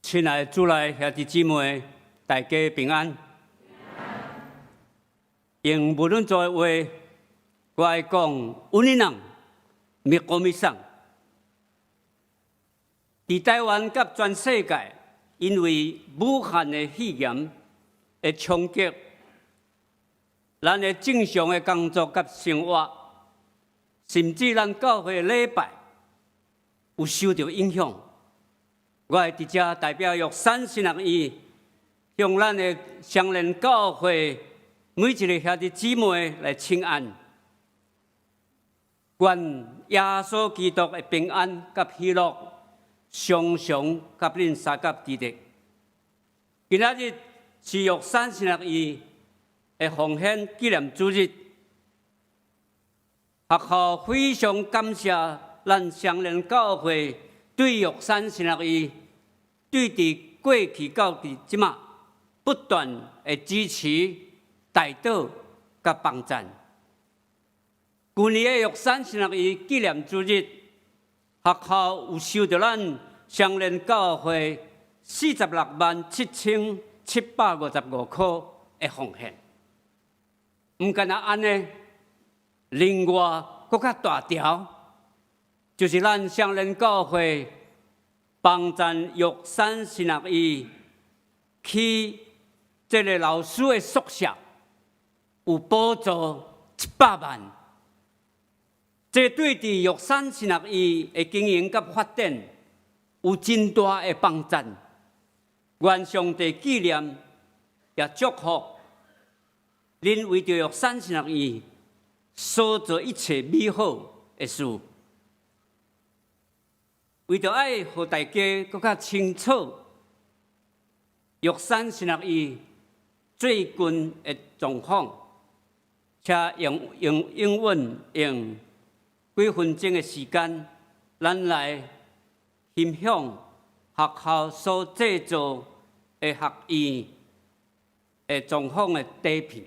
亲爱的主内兄弟姊妹，大家平安。用无论做的话，我爱讲有你人，灭国灭丧。伫台湾甲全世界，因为武汉的肺炎的冲击，咱的正常的工作甲生活，甚至咱教会的礼拜，有受到影响。我会伫遮代表玉山神学院，向咱的相连教会每一个兄弟姊妹来请安。愿耶稣基督的平安甲喜乐，常常甲恁三甲基地。今仔日是玉山神学院的奉献纪念主日，学校非常感谢咱相连教会对玉山神学院对伫过去到伫即马不断的支持、带导甲帮赞。去年的玉山神学院纪念主日，学校有收到咱相连教会467755块的奉献。唔干那安尼，另外搁较大条，就是咱相连教会帮赞玉山神学院去这个老师的宿舍，有补助100万。这对伫玉山神学院的经营甲发展有真大的帮赞。愿上帝纪念也祝福恁为着玉山神学院所做一切美好的事。为着爱互大家更较清楚玉山神学院最近的状况，且用英文用几分钟的时间，咱来分享学校所制作的学院的状况的底片。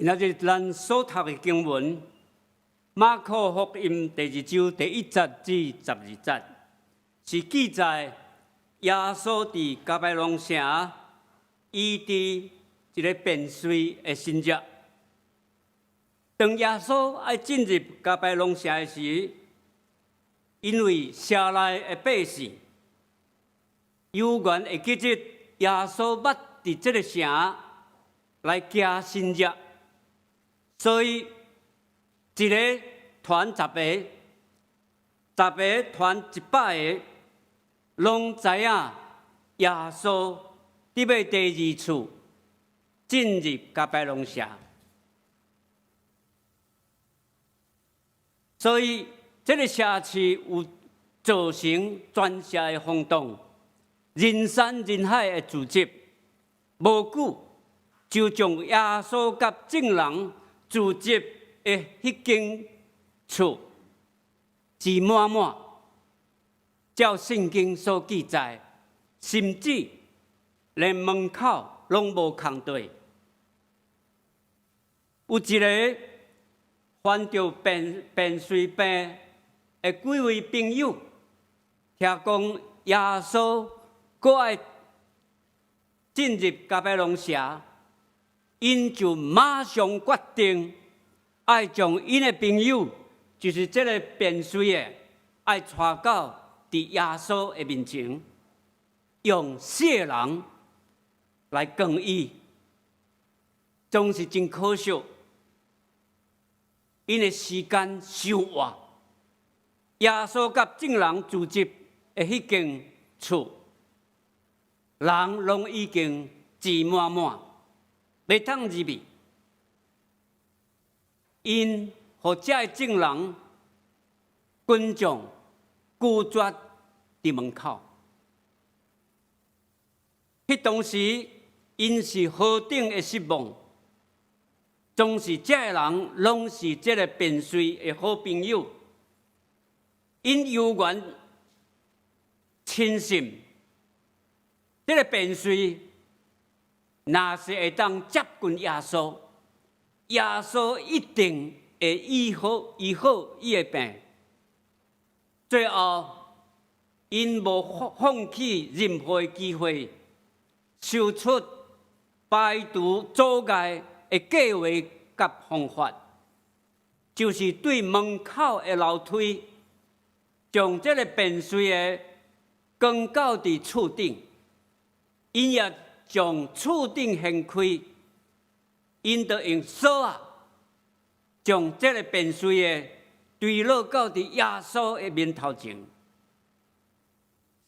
今仔日咱所读的经文，马可福音第2章第1节至12节，是记载耶稣伫加百农城医治一个病痠的神迹。当耶稣要进入加百农城的时，因为城内的百姓有缘会记得耶稣捌伫这个城来行神迹，所以一个团10个，10个团100个，拢知影耶稣伫要第2次进入加百农城，所以这个社区有造成全社的轰动，人山人海的聚集。无久就将耶稣甲众人聚集的迄间厝挤满满。照圣经所记载，甚至连门口拢无空地。有一个患着病痠病的几位朋友，听讲耶稣搁爱进入加百农城，因就马上决定爱将因的朋友，就是这个病痠的，爱带到伫耶稣的面前，用血人来更伊，总是真可惜。因的时间伤活，耶稣甲众人聚集的迄间厝，人拢已经挤满满，袂通入去。因互遮的众人群众拒绝伫门口。迄当时，因是何等的失望。总是这个人，拢是这个病痠的好朋友，因有缘亲信，这个病痠若是会当接近耶稣，耶稣一定会医好伊的病。最后，因无放弃任何的机会，想出排除阻碍的计划甲方法，就是对门口的楼梯，将这个病痠的扛到伫厝顶，因也将厝顶掀开，因就用锁啊，将这个病痠的坠落到伫耶稣的面头前。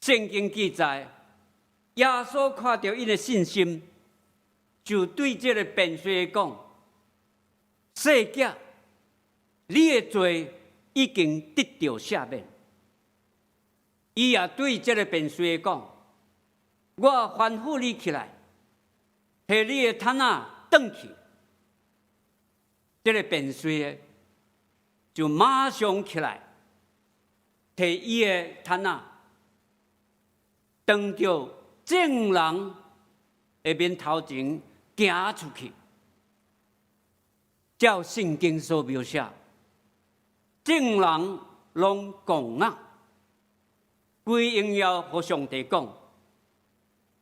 圣经记载，耶稣看到因的信心，就对这个病痠的讲：“细仔，你的罪已经得到赦免。”伊也对这个病痠的讲：“我吩咐你起来，摕你的毯仔转去。”这个病痠的就马上起来，摕伊的毯仔，当着众人的面头前行出去。照圣经所描写，众人拢共啊，归荣耀互上帝讲：“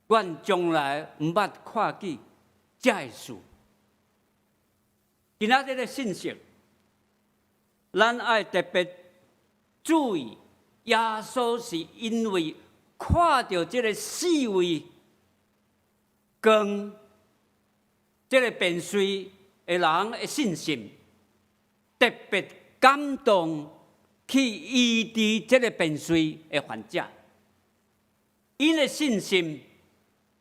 阮从来毋捌看见这个事。”今仔日的信息，咱爱特别注意，耶稣是因为看到这个4位跟这个病痠的人的信心，特别感动去医治这个病痠的患者。因的信心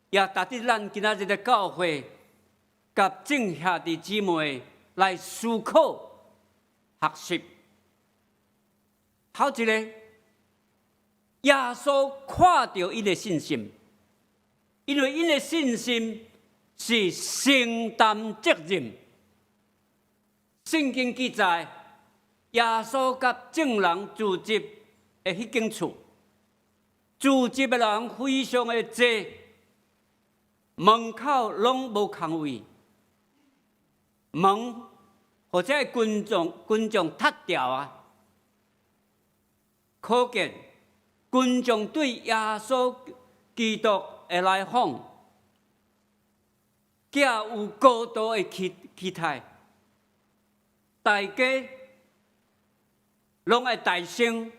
也值得咱今仔日的教会甲众兄弟姊妹来思考学习。头一个，耶稣看到因的信心，因为因的信心是承担责任。圣经记载，耶稣甲众人聚集的迄间厝，聚集的人非常的多，门口拢无空位。门或者群众踢掉啊，可见群众对耶稣基督的来访，皆有高度的期待，大家拢爱大声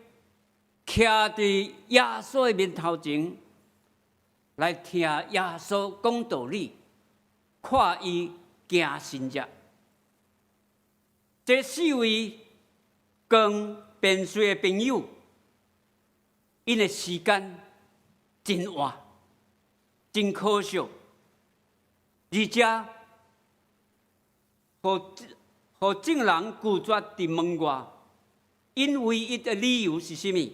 徛伫耶稣的面头前，来听耶稣讲道理，看伊行神迹。这四位跟便随的朋友，因的时间真晚，真可惜，而且互众人拒绝伫门外，因唯一的理由是甚物？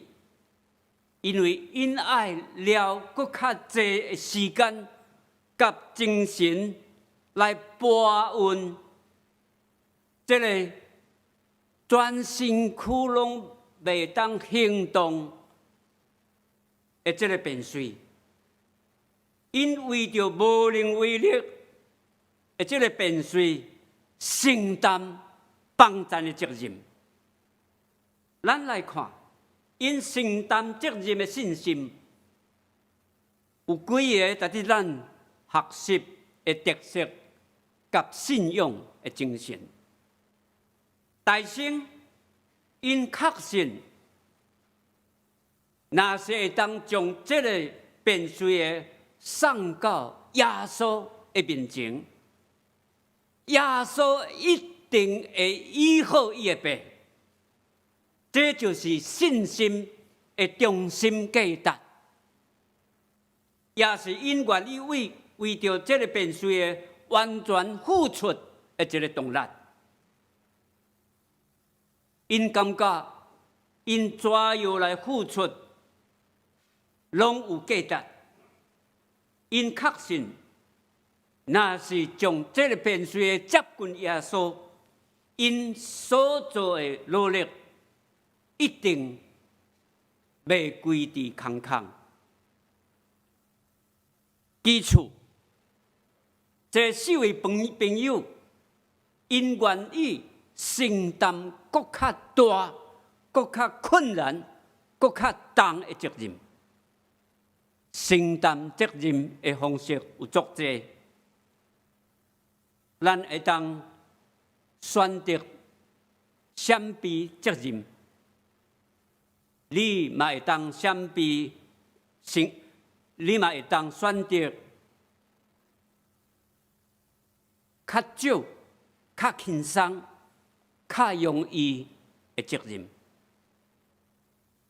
因为因爱了搁较济的时间甲精神来搬运这个全身躯拢袂当行动的这个便随，因为着无能为力的这个便随，承担帮赞的责任。咱来看，因承担责任的信心，有几个值得咱学习的特色，甲信仰的精神。大声，因确信，若是会当将这个便随的送到耶稣的面前，耶稣一定会医好伊的病。这就是信心的中心价值，也是因愿意为着这个便随的完全付出的一个动力。因感觉，因怎样来付出，拢有价值。因确信，若是将这个便随的接近耶稣，因所做的努力，一定袂归伫空空。基础，这四位朋友，因愿意承担搁较大、搁较困难、搁较重的责任。承担责任的方式有足济，咱会当选择闪避责任。你嘛会当闪避你嘛会当选择较少、较轻松、较容易的责任，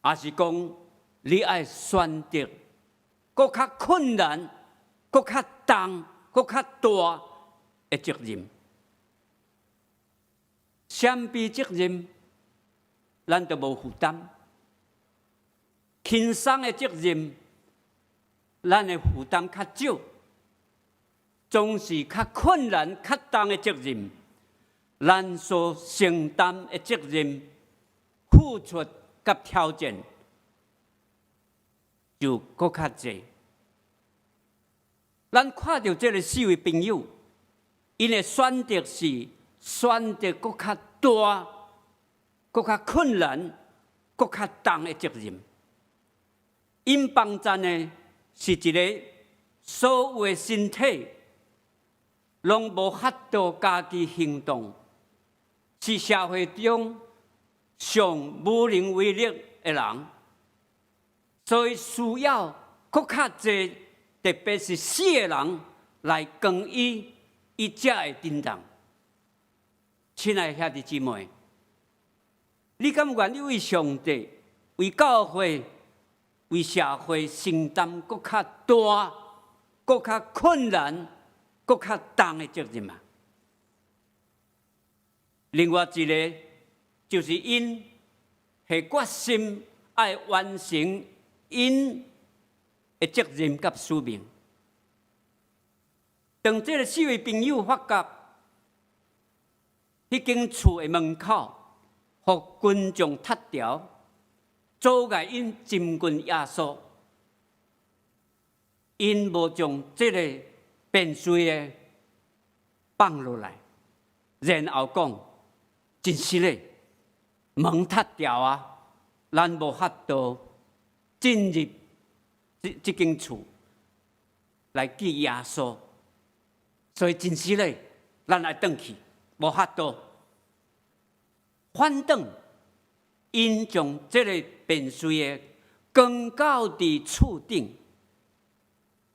也是讲你爱选择搁较困难、搁较重、搁较大的责任。闪避责任，咱就无负担。轻松的责任，咱的负担较少；总是较困难、较重的责任，咱所承担的责任、付出甲挑战就搁较济。咱看到这个四位朋友，因的选择是选择搁较大、搁较困难、搁较重的责任。因帮赞的是一个所有的身体拢无法度家己行动，是社会中上无能为力的人，所以需要搁较济，特别是死的人来供伊才会振动。亲爱的兄弟姊妹，你敢愿意为上帝、为教会、为社会承担搁较大、搁较困难、搁较重的责任啊？另外一个就是因系决心爱完成因的责任甲使命。当这个四位朋友发觉迄间厝的门口，互群众踢掉，阻碍因亲近耶稣，因无将这个便随的放落来，然后讲，真是嘞，门塌掉啊，咱无法度进入这间厝来见耶稣，所以真是嘞，咱来转去，无法度。反正因将这个便水的扛到伫厝顶，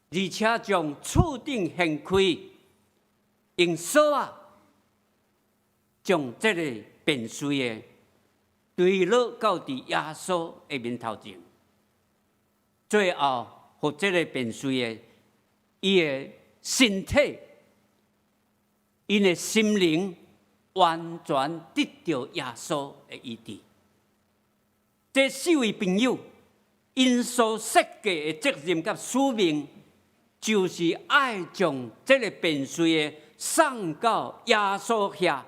而且将厝顶掀开，用锁啊，将这个便水的坠落到伫耶稣的面头前，最后，互这个便水的伊的身体、因的心灵完全得到耶稣的医治。这四位朋友因所设计的责任甲使命，就是爱将这个便水的送到耶稣遐。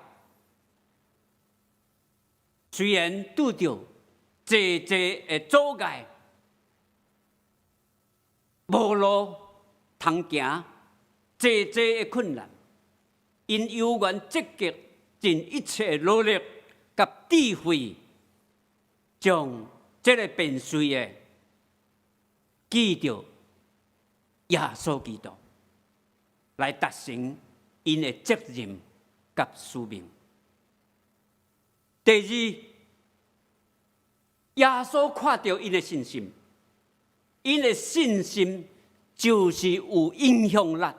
虽然拄着济的阻碍，无路通行，济的困难，因犹原积极尽一切努力甲智慧，将这个便水的记着耶稣基督，来达成因的责任甲使命。第二，耶稣看到因的信心，因的信心就是有影响力。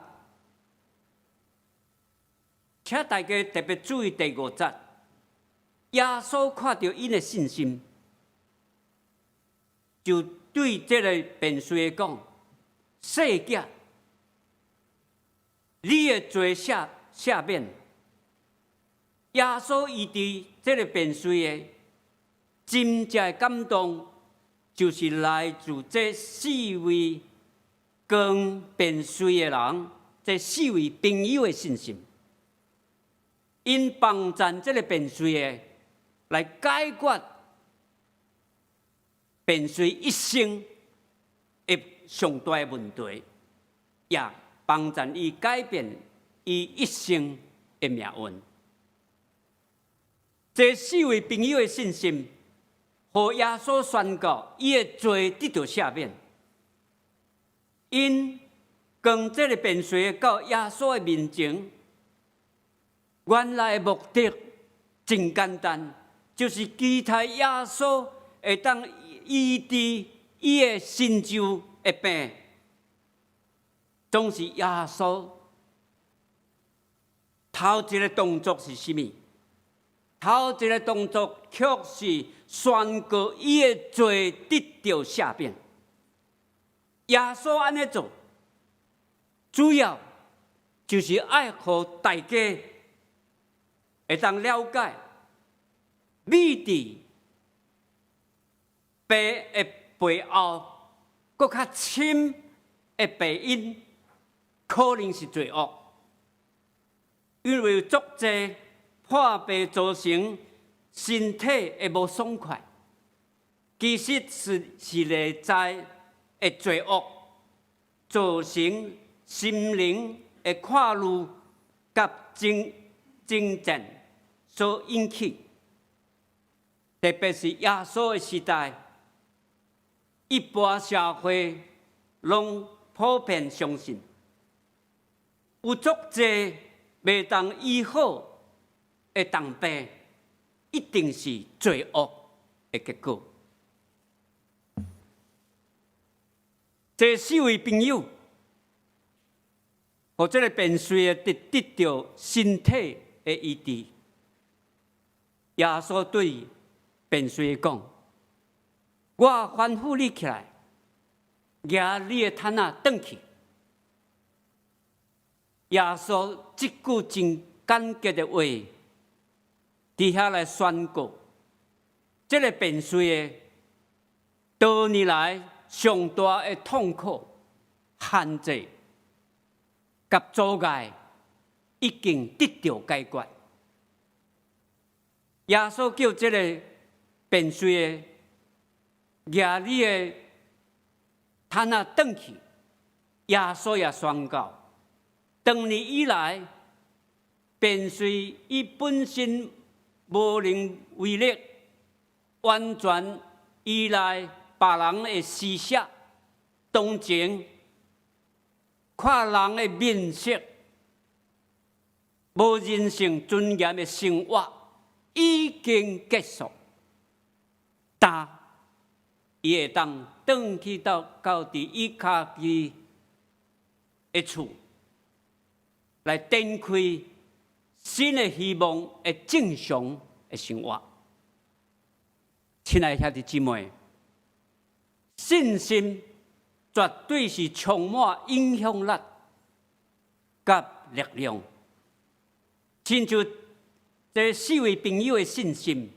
请大家特别注意第5节，耶稣看到因的信心，就对这个便水的讲：“细仔，你的罪赦免。”耶稣医治这个便水的真正的感动，就是来自这4位跟便水的人，这4位朋友的信心。因帮赞这个便水的来解决便水一生的上大的问题，也帮赞伊改变伊一生的命运。这4位朋友的信心，互耶稣宣告伊的罪得到赦免。因将这个便水到耶稣的面前，原来的目的真简单，就是期待耶稣会当医治伊的身上的病。总是耶稣头一个动作是什么？头一个动作却是宣告伊的罪得到赦免。耶稣安尼做，主要就是爱互大家会当了解，美伫病的背后，搁较深的病因，可能是罪恶，因为作者破病造成身体的无爽快，其实是内在的罪恶，造成心灵的跨入甲征战所引起。特别是耶稣的时代，一般社会拢普遍相信，有足济未当医好的重病，一定是罪恶的结果。这4位朋友，或者便水得到身体的医治。耶稣对便水讲：“我吩咐你起来，拿你的毯仔转去。”耶稣这句真简洁的话，伫遐来宣告，这个便水的多年来上大的痛苦、限制、甲阻碍，已经得到解决。耶稣叫这个便水的拿你的毯仔转去，耶稣也宣告，长年以来，便随伊本身无能为力，完全依赖别人的施舍、同情，看人的面色，无人性尊严的生活已经结束，但伊会当转去到伫伊家己的厝，来展开新的希望的正常的生活。亲爱的兄弟姊妹，信心绝对是充满影响力甲力量。亲像这四位朋友的信心，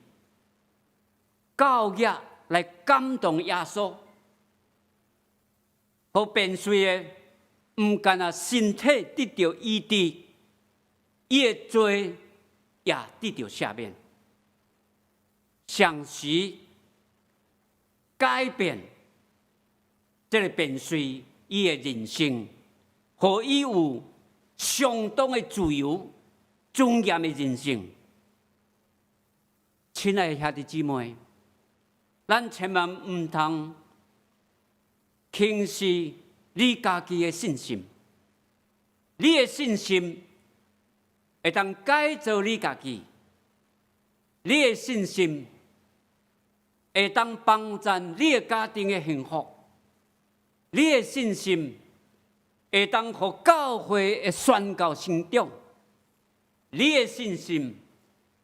教业来感动耶稣，好便随的唔干啊身体得到医治，伊的罪也得到赦免，详时改变这个便随伊的人生，互伊有相当的自由、尊严的人生。亲爱的兄弟姊妹，咱千万唔通轻视你家己的信心。你的信心会当改造你家己，你的信心会当帮助你的家庭的幸福，你的信心会当互教会的宣教成长，你的信心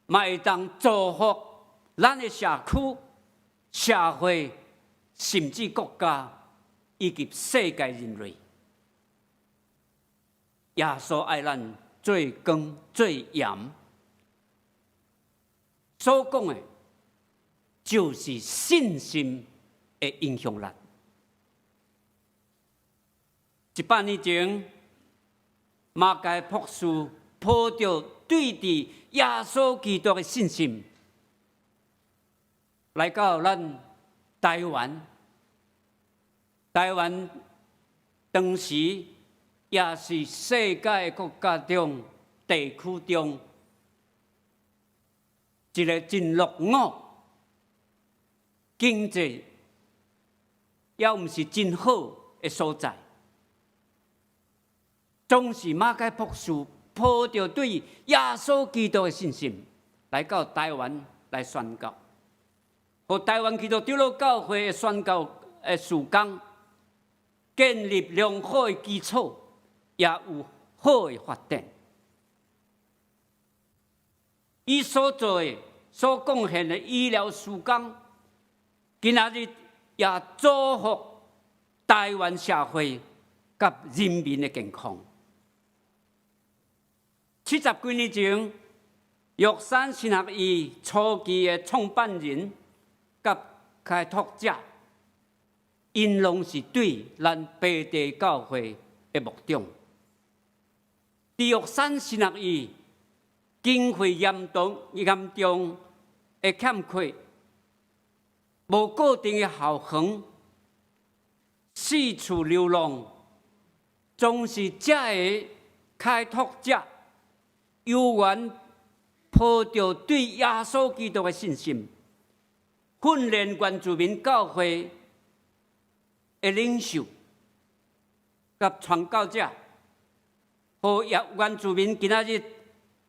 嘛会当祝福咱的社区、社会，甚至国家以及世界人类。耶稣爱咱最光最盐，所讲的，就是信心的影响力。100年前，马该博士抱着对伫耶稣基督的信心，来到咱台湾。台湾当时也是世界国家中、地区中一个真落伍、经济也毋是真好的所在。总是马该博士抱着对耶稣基督的信心，来到台湾来宣教，和台湾基督长老教会的宣教的事工建立良好的基础，也有好的发展。伊所做的、所贡献的医疗事工，今仔日也祝福台湾社会甲人民的健康。70几年前，玉山神学院初期的创办人甲开拓者，因拢是对咱本地教会的牧长。伫玉山神学院经费严重的欠缺，无固定的校园，四处流浪，总是这个开拓者有缘抱着对耶稣基督的信心，训练原住民教会的领袖甲传教者，互原住民今仔日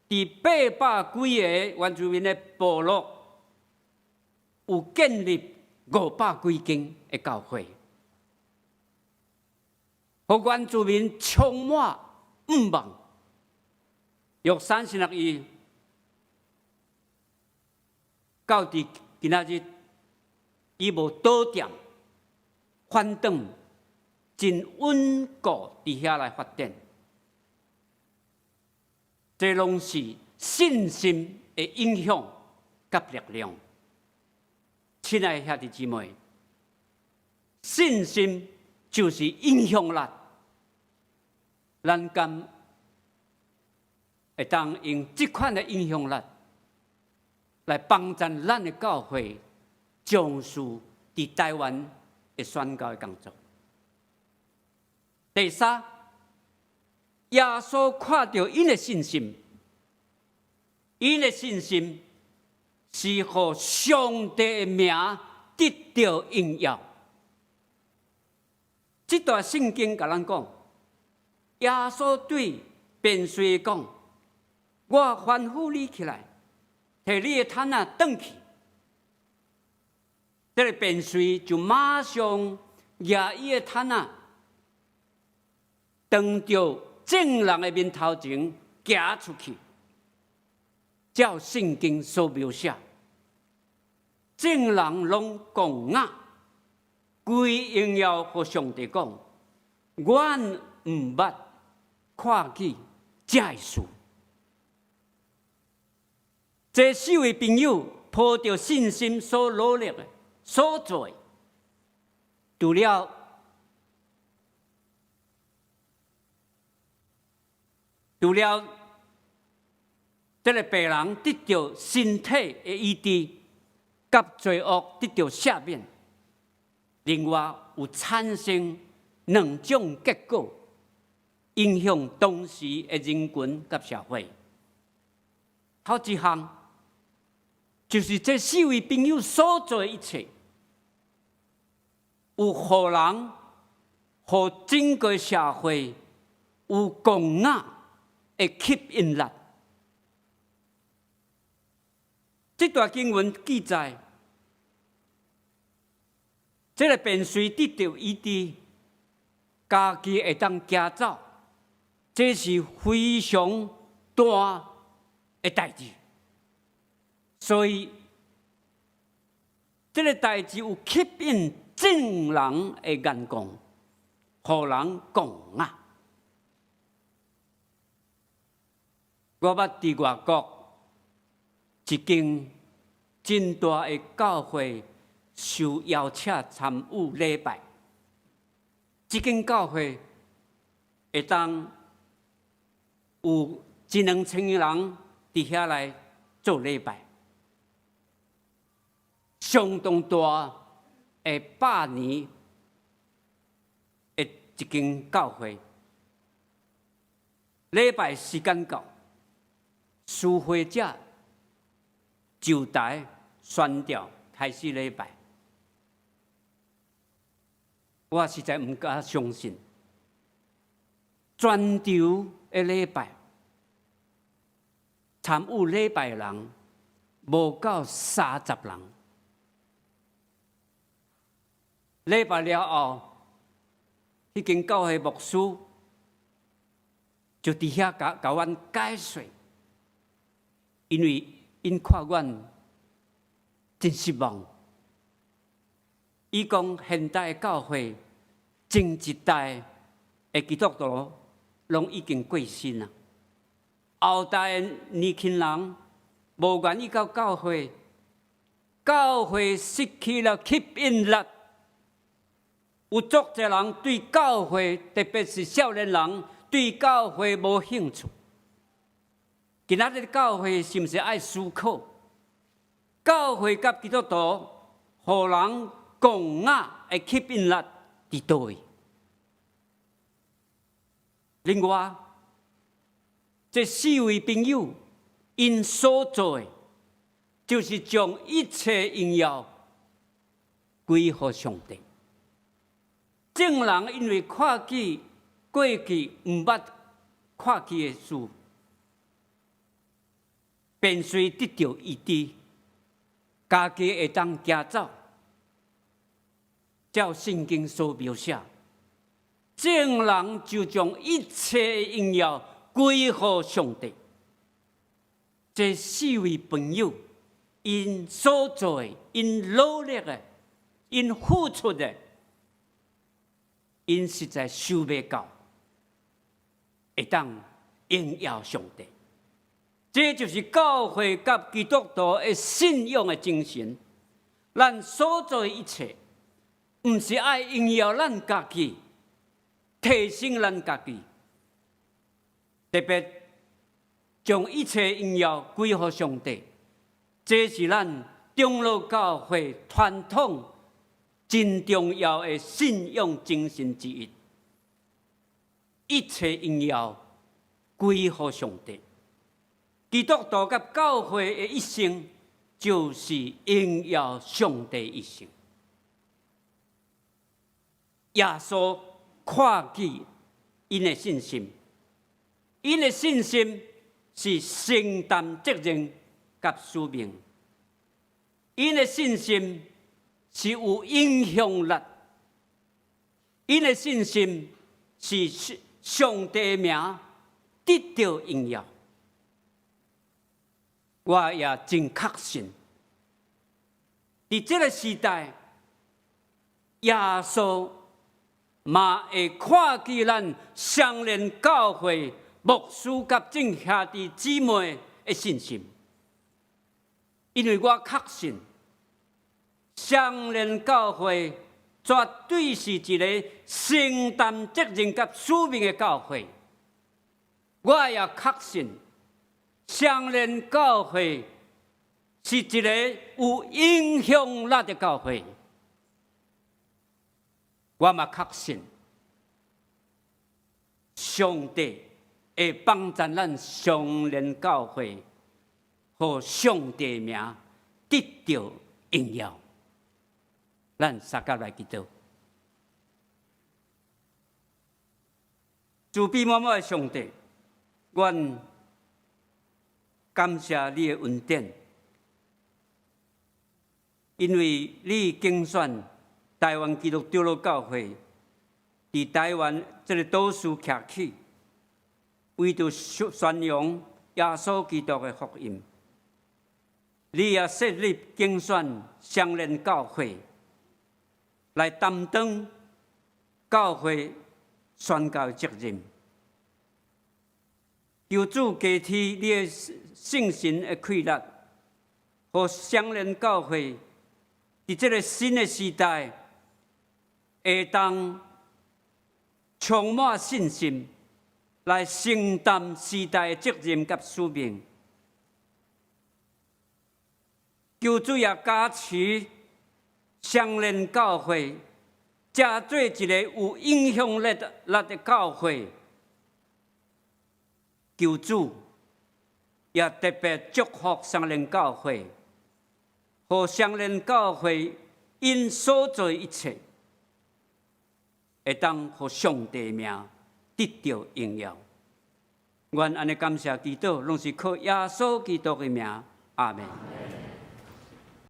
伫800几个原住民的部落，有建立500几间的教会，互原住民充满盼望。玉山神学院到伫今仔日，伊无倒点，反转真稳固伫遐来发展，这拢是信心的影响甲力量。亲爱的兄弟姊妹，信心就是影响力，咱敢会当用这款的影响力来帮助咱的教会从事伫台湾的宣教的工作。第三，耶稣看到因的信心，因的信心是互上帝的名得到荣耀。这段圣经甲咱讲，耶稣对便随讲：“我吩咐你起来，摕你的毯仔转去。”这个便随就马上拿伊的毯仔，当着众人的面头前行出去。照圣经所描写，众人拢讲啊，归荣耀和上帝讲：“阮毋捌看见这样的事。”这四位朋友抱着信心所努力的所做，除了这个病人得到身体的医治，甲罪恶得到赦免，另外有产生两种结果，影响当时的人群甲社会。头一项就是这四位朋友所做的一切，有互人、互整个社会有共雅的吸引力。这段经文记载，这个便随得到医治，家己会当行走，这是非常大的代志。所以，这个代志有吸引众人的眼光，互人讲啊。我捌伫外国一间真大的教会受邀请参与礼拜，这间教会会当有1-2千人伫遐来做礼拜，相当大的100年的一间教会。礼拜时间到，司会者就台宣调开始礼拜。我实在唔敢相信，全场的礼拜参与礼拜的人无到30人。礼拜了后，迄间教会牧师就伫遐甲阮解说，因为因看阮真失望。伊讲现代的教会前一代的基督徒拢已经过身啦，后代的年轻人无愿意到教会，教会失去了吸引力。有足侪人对教会，特别是少年人对教会无兴趣。今仔日教会是毋是爱思考？教会甲基督徒，互人共雅的吸引力伫倒位？另外，这4位朋友因所做的，就是将一切荣耀归乎上帝。众人因为看见过去毋捌看见的事，便随得到医治，家己会当行走。照圣经所描写，众人就将一切荣耀归乎上帝。这4位朋友因所做的、因努力的、因付出的，因实在想袂到，会当荣耀上帝。这就是教会甲基督徒的信仰的精神。咱所做的一切，毋是爱荣耀咱家己，提升咱家己，特别将一切荣耀归乎上帝。这是咱长老教会传统真重要的信仰精神之一。一切荣耀归乎上帝。基督徒甲教会的一生，就是荣耀上帝一生。耶稣看见因的信心，因的信心是承担责任甲使命，因的信心是有影响力，因的信心是上帝名得到荣耀。我也真确信，在这个时代，耶稣嘛会看见咱相连教会牧师甲众兄弟姊妹的信心，因为我确信，相连教会绝对是一个承担责任甲使命的教会。我也确信，相连教会是一个有影响力的教会。我嘛确信，上帝会帮助咱相连教会，和上帝名得到荣耀。咱三甲来祈祷。慈悲满满的上帝，愿感谢你的恩典，因为你竞选台湾基督长老教会，伫台湾这个岛屿徛起，为着宣扬耶稣基督的福音。你也设立竞选相连教会，来担当教会宣教的责任。求主加添你的圣神的开力，和相连教会在这个新的时代，会当充满信心，来承担时代的责任甲使命。求主也加持相连教会，加做一个有影响力的教会。求主也特别祝福相连教会，和相连教会因所做一切，会当和上帝名得到荣耀。愿安尼感谢祈祷，拢是靠耶稣基督的名，阿门。